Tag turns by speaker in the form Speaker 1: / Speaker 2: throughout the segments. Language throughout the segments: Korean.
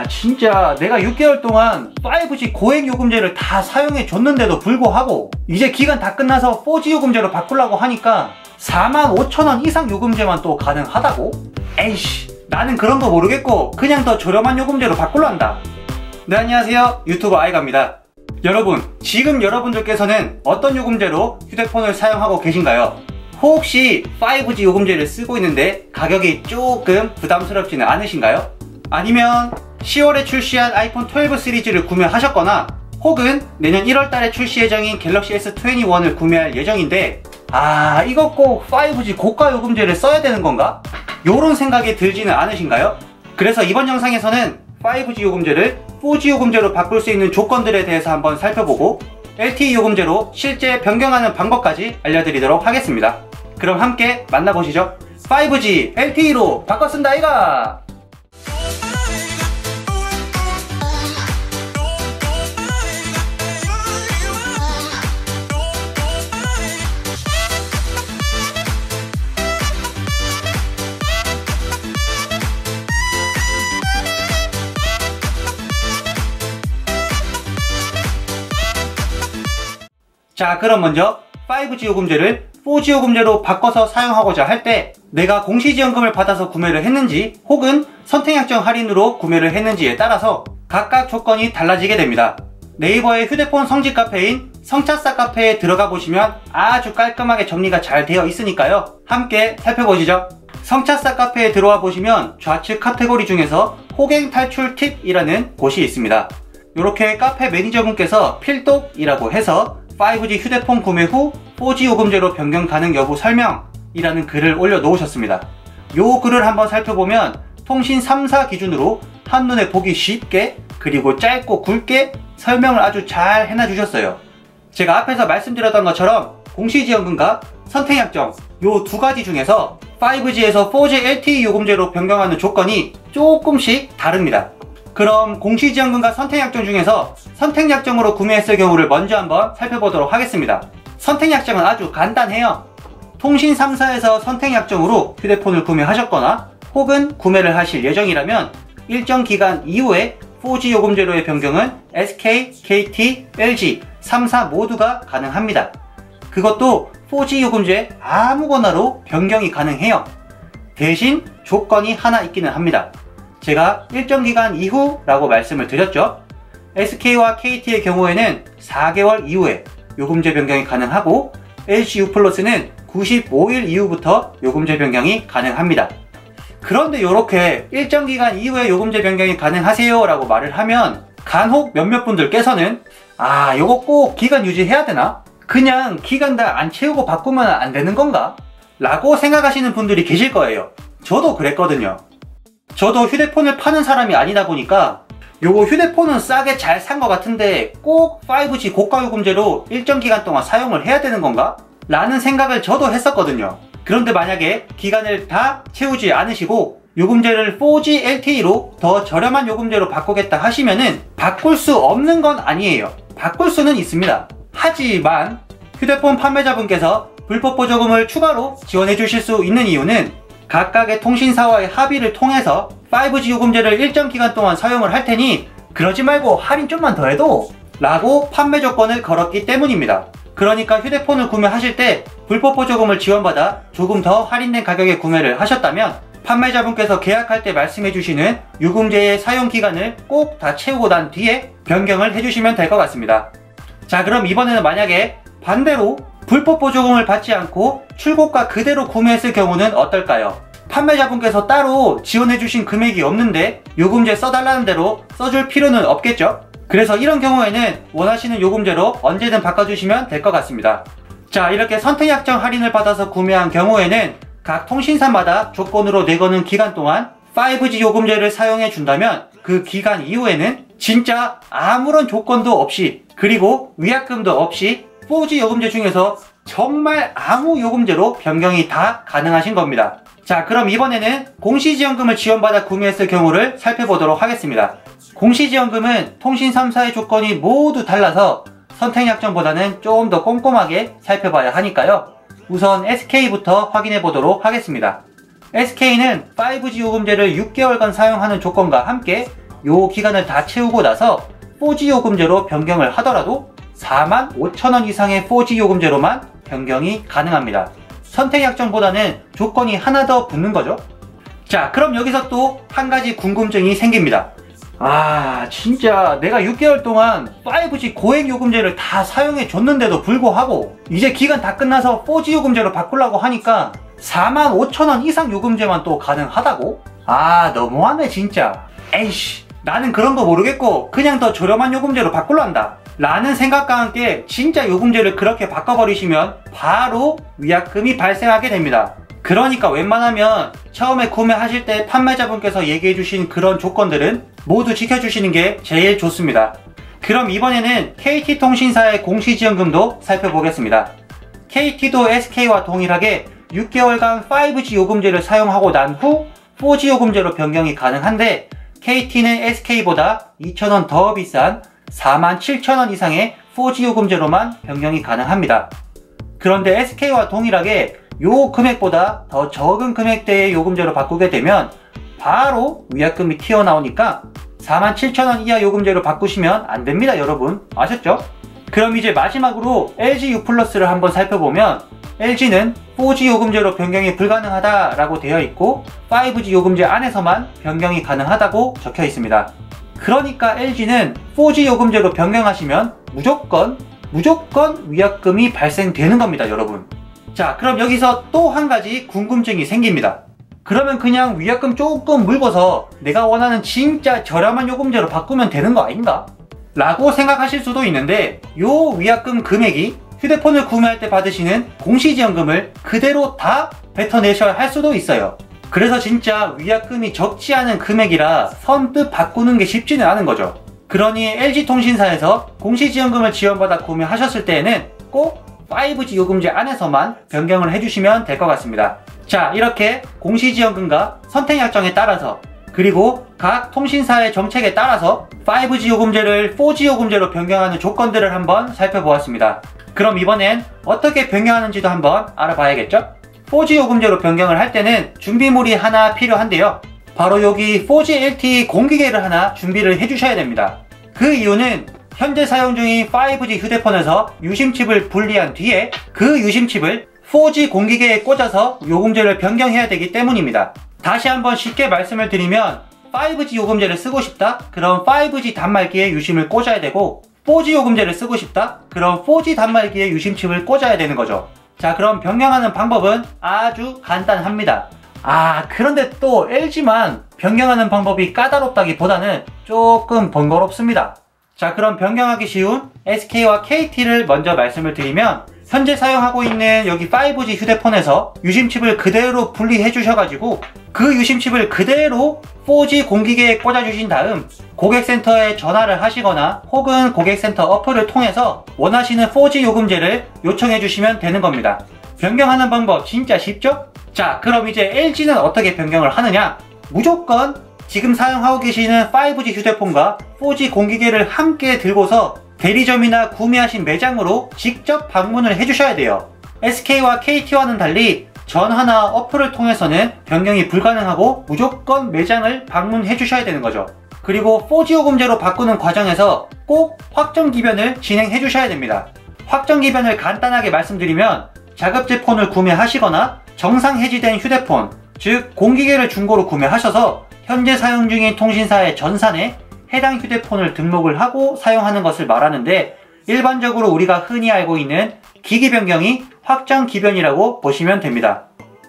Speaker 1: 진짜 내가 6개월 동안 5G 고액 요금제를 다 사용해 줬는데도 불구하고 이제 기간 다 끝나서 4G 요금제로 바꾸려고 하니까 45,000원 이상 요금제만 또 가능하다고? 에이씨, 나는 그런 거 모르겠고 그냥 더 저렴한 요금제로 바꾸란다. 네, 안녕하세요, 유튜버 아이가입니다. 여러분, 지금 여러분들께서는 어떤 요금제로 휴대폰을 사용하고 계신가요? 혹시 5G 요금제를 쓰고 있는데 가격이 조금 부담스럽지는 않으신가요? 아니면 10월에 출시한 아이폰 12 시리즈를 구매하셨거나 혹은 내년 1월달에 출시 예정인 갤럭시 S21을 구매할 예정인데 이거 꼭 5G 고가 요금제를 써야 되는 건가? 요런 생각이 들지는 않으신가요? 그래서 이번 영상에서는 5G 요금제를 4G 요금제로 바꿀 수 있는 조건들에 대해서 한번 살펴보고 LTE 요금제로 실제 변경하는 방법까지 알려드리도록 하겠습니다. 그럼 함께 만나보시죠. 5G LTE로 바꿨습니다 이가! 자, 그럼 먼저 5G 요금제를 4G 요금제로 바꿔서 사용하고자 할 때 내가 공시지원금을 받아서 구매를 했는지 혹은 선택약정 할인으로 구매를 했는지에 따라서 각각 조건이 달라지게 됩니다. 네이버의 휴대폰 성지 카페인 성차싸 카페에 들어가 보시면 아주 깔끔하게 정리가 잘 되어 있으니까요. 함께 살펴보시죠. 성차싸 카페에 들어와 보시면 좌측 카테고리 중에서 호갱 탈출 팁이라는 곳이 있습니다. 이렇게 카페 매니저분께서 필독이라고 해서 5G 휴대폰 구매 후 4G 요금제로 변경 가능 여부 설명이라는 글을 올려놓으셨습니다. 요 글을 한번 살펴보면 통신 3사 기준으로 한눈에 보기 쉽게 그리고 짧고 굵게 설명을 아주 잘 해놔주셨어요. 제가 앞에서 말씀드렸던 것처럼 공시지원금과 선택약정 요 두 가지 중에서 5G에서 4G LTE 요금제로 변경하는 조건이 조금씩 다릅니다. 그럼 공시지원금과 선택약정 중에서 선택약정으로 구매했을 경우를 먼저 한번 살펴보도록 하겠습니다. 선택약정은 아주 간단해요. 통신 3사에서 선택약정으로 휴대폰을 구매하셨거나 혹은 구매를 하실 예정이라면 일정 기간 이후에 4G 요금제로의 변경은 SK, KT, LG 3사 모두가 가능합니다. 그것도 4G 요금제 아무거나로 변경이 가능해요. 대신 조건이 하나 있기는 합니다. 제가 일정 기간 이후라고 말씀을 드렸죠. SK와 KT의 경우에는 4개월 이후에 요금제 변경이 가능하고 LG U+는 95일 이후부터 요금제 변경이 가능합니다. 그런데 이렇게 일정 기간 이후에 요금제 변경이 가능하세요 라고 말을 하면 간혹 몇몇 분들께서는 요거 꼭 기간 유지해야 되나? 그냥 기간 다 안 채우고 바꾸면 안 되는 건가? 라고 생각하시는 분들이 계실 거예요. 저도 그랬거든요. 저도 휴대폰을 파는 사람이 아니다 보니까 요거 휴대폰은 싸게 잘 산 것 같은데 꼭 5G 고가 요금제로 일정 기간 동안 사용을 해야 되는 건가? 라는 생각을 저도 했었거든요. 그런데 만약에 기간을 다 채우지 않으시고 요금제를 4G LTE로 더 저렴한 요금제로 바꾸겠다 하시면은 바꿀 수 없는 건 아니에요. 바꿀 수는 있습니다. 하지만 휴대폰 판매자분께서 불법 보조금을 추가로 지원해 주실 수 있는 이유는 각각의 통신사와의 합의를 통해서 5G 요금제를 일정 기간 동안 사용을 할 테니 그러지 말고 할인 좀만 더 해도 라고 판매 조건을 걸었기 때문입니다. 그러니까 휴대폰을 구매하실 때 불법 보조금을 지원받아 조금 더 할인된 가격에 구매를 하셨다면 판매자분께서 계약할 때 말씀해 주시는 요금제의 사용 기간을 꼭 다 채우고 난 뒤에 변경을 해주시면 될 것 같습니다. 자, 그럼 이번에는 만약에 반대로 불법 보조금을 받지 않고 출고가 그대로 구매했을 경우는 어떨까요? 판매자분께서 따로 지원해주신 금액이 없는데 요금제 써달라는 대로 써줄 필요는 없겠죠? 그래서 이런 경우에는 원하시는 요금제로 언제든 바꿔주시면 될 것 같습니다. 자, 이렇게 선택약정 할인을 받아서 구매한 경우에는 각 통신사마다 조건으로 내거는 기간 동안 5G 요금제를 사용해 준다면 그 기간 이후에는 진짜 아무런 조건도 없이 그리고 위약금도 없이 4G 요금제 중에서 정말 아무 요금제로 변경이 다 가능하신 겁니다. 자, 그럼 이번에는 공시지원금을 지원받아 구매했을 경우를 살펴보도록 하겠습니다. 공시지원금은 통신 3사의 조건이 모두 달라서 선택약정보다는 좀 더 꼼꼼하게 살펴봐야 하니까요. 우선 SK부터 확인해 보도록 하겠습니다. SK는 5G 요금제를 6개월간 사용하는 조건과 함께 요 기간을 다 채우고 나서 4G 요금제로 변경을 하더라도 45,000원 이상의 4G 요금제로만 변경이 가능합니다. 선택 약정보다는 조건이 하나 더 붙는 거죠. 자, 그럼 여기서 또 한 가지 궁금증이 생깁니다. 아, 진짜 내가 6개월 동안 5G 고액 요금제를 다 사용해 줬는데도 불구하고 이제 기간 다 끝나서 4G 요금제로 바꾸려고 하니까 45,000원 이상 요금제만 또 가능하다고? 아, 너무하네 진짜. 에이씨, 나는 그런 거 모르겠고 그냥 더 저렴한 요금제로 바꿀란다 라는 생각과 함께 진짜 요금제를 그렇게 바꿔버리시면 바로 위약금이 발생하게 됩니다. 그러니까 웬만하면 처음에 구매하실 때 판매자분께서 얘기해주신 그런 조건들은 모두 지켜주시는 게 제일 좋습니다. 그럼 이번에는 KT통신사의 공시지원금도 살펴보겠습니다. KT도 SK와 동일하게 6개월간 5G 요금제를 사용하고 난 후 4G 요금제로 변경이 가능한데 KT는 SK보다 2,000원 더 비싼 47,000원 이상의 4G 요금제로만 변경이 가능합니다. 그런데 SK와 동일하게 요 금액보다 더 적은 금액대의 요금제로 바꾸게 되면 바로 위약금이 튀어나오니까 47,000원 이하 요금제로 바꾸시면 안됩니다 여러분. 아셨죠? 그럼 이제 마지막으로 LG U+를 한번 살펴보면 LG는 4G 요금제로 변경이 불가능하다라고 되어 있고 5G 요금제 안에서만 변경이 가능하다고 적혀 있습니다. 그러니까 LG는 4G 요금제로 변경하시면 무조건 위약금이 발생되는 겁니다 여러분. 자, 그럼 여기서 또 한 가지 궁금증이 생깁니다. 그러면 그냥 위약금 조금 물고서 내가 원하는 진짜 저렴한 요금제로 바꾸면 되는 거 아닌가? 라고 생각하실 수도 있는데 요 위약금 금액이 휴대폰을 구매할 때 받으시는 공시지원금을 그대로 다 뱉어내셔야 할 수도 있어요. 그래서 진짜 위약금이 적지 않은 금액이라 선뜻 바꾸는 게 쉽지는 않은 거죠. 그러니 LG통신사에서 공시지원금을 지원받아 구매하셨을 때에는 꼭 5G 요금제 안에서만 변경을 해주시면 될 것 같습니다. 자, 이렇게 공시지원금과 선택약정에 따라서 그리고 각 통신사의 정책에 따라서 5G 요금제를 4G 요금제로 변경하는 조건들을 한번 살펴보았습니다. 그럼 이번엔 어떻게 변경하는지도 한번 알아봐야겠죠? 4G 요금제로 변경을 할 때는 준비물이 하나 필요한데요. 바로 여기 4G LTE 공기계를 하나 준비를 해주셔야 됩니다. 그 이유는 현재 사용 중인 5G 휴대폰에서 유심칩을 분리한 뒤에 그 유심칩을 4G 공기계에 꽂아서 요금제를 변경해야 되기 때문입니다. 다시 한번 쉽게 말씀을 드리면 5G 요금제를 쓰고 싶다? 그럼 5G 단말기에 유심을 꽂아야 되고 4G 요금제를 쓰고 싶다? 그럼 4G 단말기에 유심칩을 꽂아야 되는 거죠. 자, 그럼 변경하는 방법은 아주 간단합니다. 그런데 또 LG만 변경하는 방법이 까다롭다기보다는 조금 번거롭습니다. 자, 그럼 변경하기 쉬운 SK와 KT를 먼저 말씀을 드리면 현재 사용하고 있는 여기 5G 휴대폰에서 유심칩을 그대로 분리해 주셔가지고 그 유심칩을 그대로 4G 공기계에 꽂아주신 다음 고객센터에 전화를 하시거나 혹은 고객센터 어플을 통해서 원하시는 4G 요금제를 요청해 주시면 되는 겁니다. 변경하는 방법 진짜 쉽죠? 자, 그럼 이제 LG는 어떻게 변경을 하느냐? 무조건 지금 사용하고 계시는 5G 휴대폰과 4G 공기계를 함께 들고서 대리점이나 구매하신 매장으로 직접 방문을 해주셔야 돼요. SK와 KT와는 달리 전화나 어플을 통해서는 변경이 불가능하고 무조건 매장을 방문해 주셔야 되는 거죠. 그리고 4G 요금제로 바꾸는 과정에서 꼭 확정기변을 진행해 주셔야 됩니다. 확정기변을 간단하게 말씀드리면 자급제 폰을 구매하시거나 정상 해지된 휴대폰, 즉 공기계를 중고로 구매하셔서 현재 사용 중인 통신사의 전산에 해당 휴대폰을 등록을 하고 사용하는 것을 말하는데 일반적으로 우리가 흔히 알고 있는 기기 변경이 확정 기변이라고 보시면 됩니다.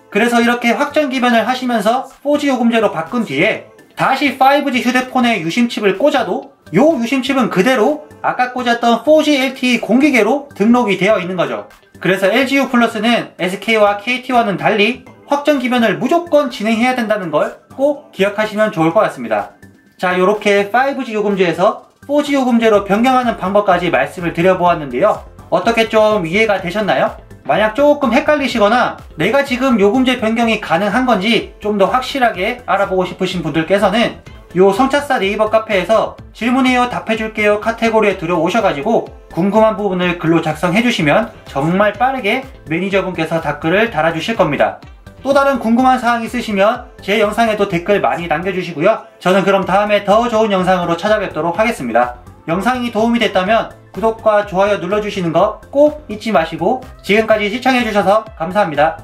Speaker 1: 그래서 이렇게 확정 기변을 하시면서 4G 요금제로 바꾼 뒤에 다시 5G 휴대폰에 유심칩을 꽂아도 요 유심칩은 그대로 아까 꽂았던 4G LTE 공기계로 등록이 되어 있는 거죠. 그래서 LG U+는 SK와 KT와는 달리 확정 기변을 무조건 진행해야 된다는 걸 꼭 기억하시면 좋을 것 같습니다. 자, 이렇게 5G 요금제에서 4G 요금제로 변경하는 방법까지 말씀을 드려보았는데요. 어떻게 좀 이해가 되셨나요? 만약 조금 헷갈리시거나 내가 지금 요금제 변경이 가능한 건지 좀 더 확실하게 알아보고 싶으신 분들께서는 요 성차사 네이버 카페에서 질문해요 답해줄게요 카테고리에 들어오셔가지고 궁금한 부분을 글로 작성해주시면 정말 빠르게 매니저분께서 답글을 달아주실 겁니다. 또 다른 궁금한 사항 있으시면 제 영상에도 댓글 많이 남겨주시고요. 저는 그럼 다음에 더 좋은 영상으로 찾아뵙도록 하겠습니다. 영상이 도움이 됐다면 구독과 좋아요 눌러주시는 거 꼭 잊지 마시고 지금까지 시청해주셔서 감사합니다.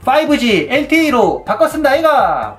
Speaker 1: 5G LTE로 바꿨습니다. 아이가!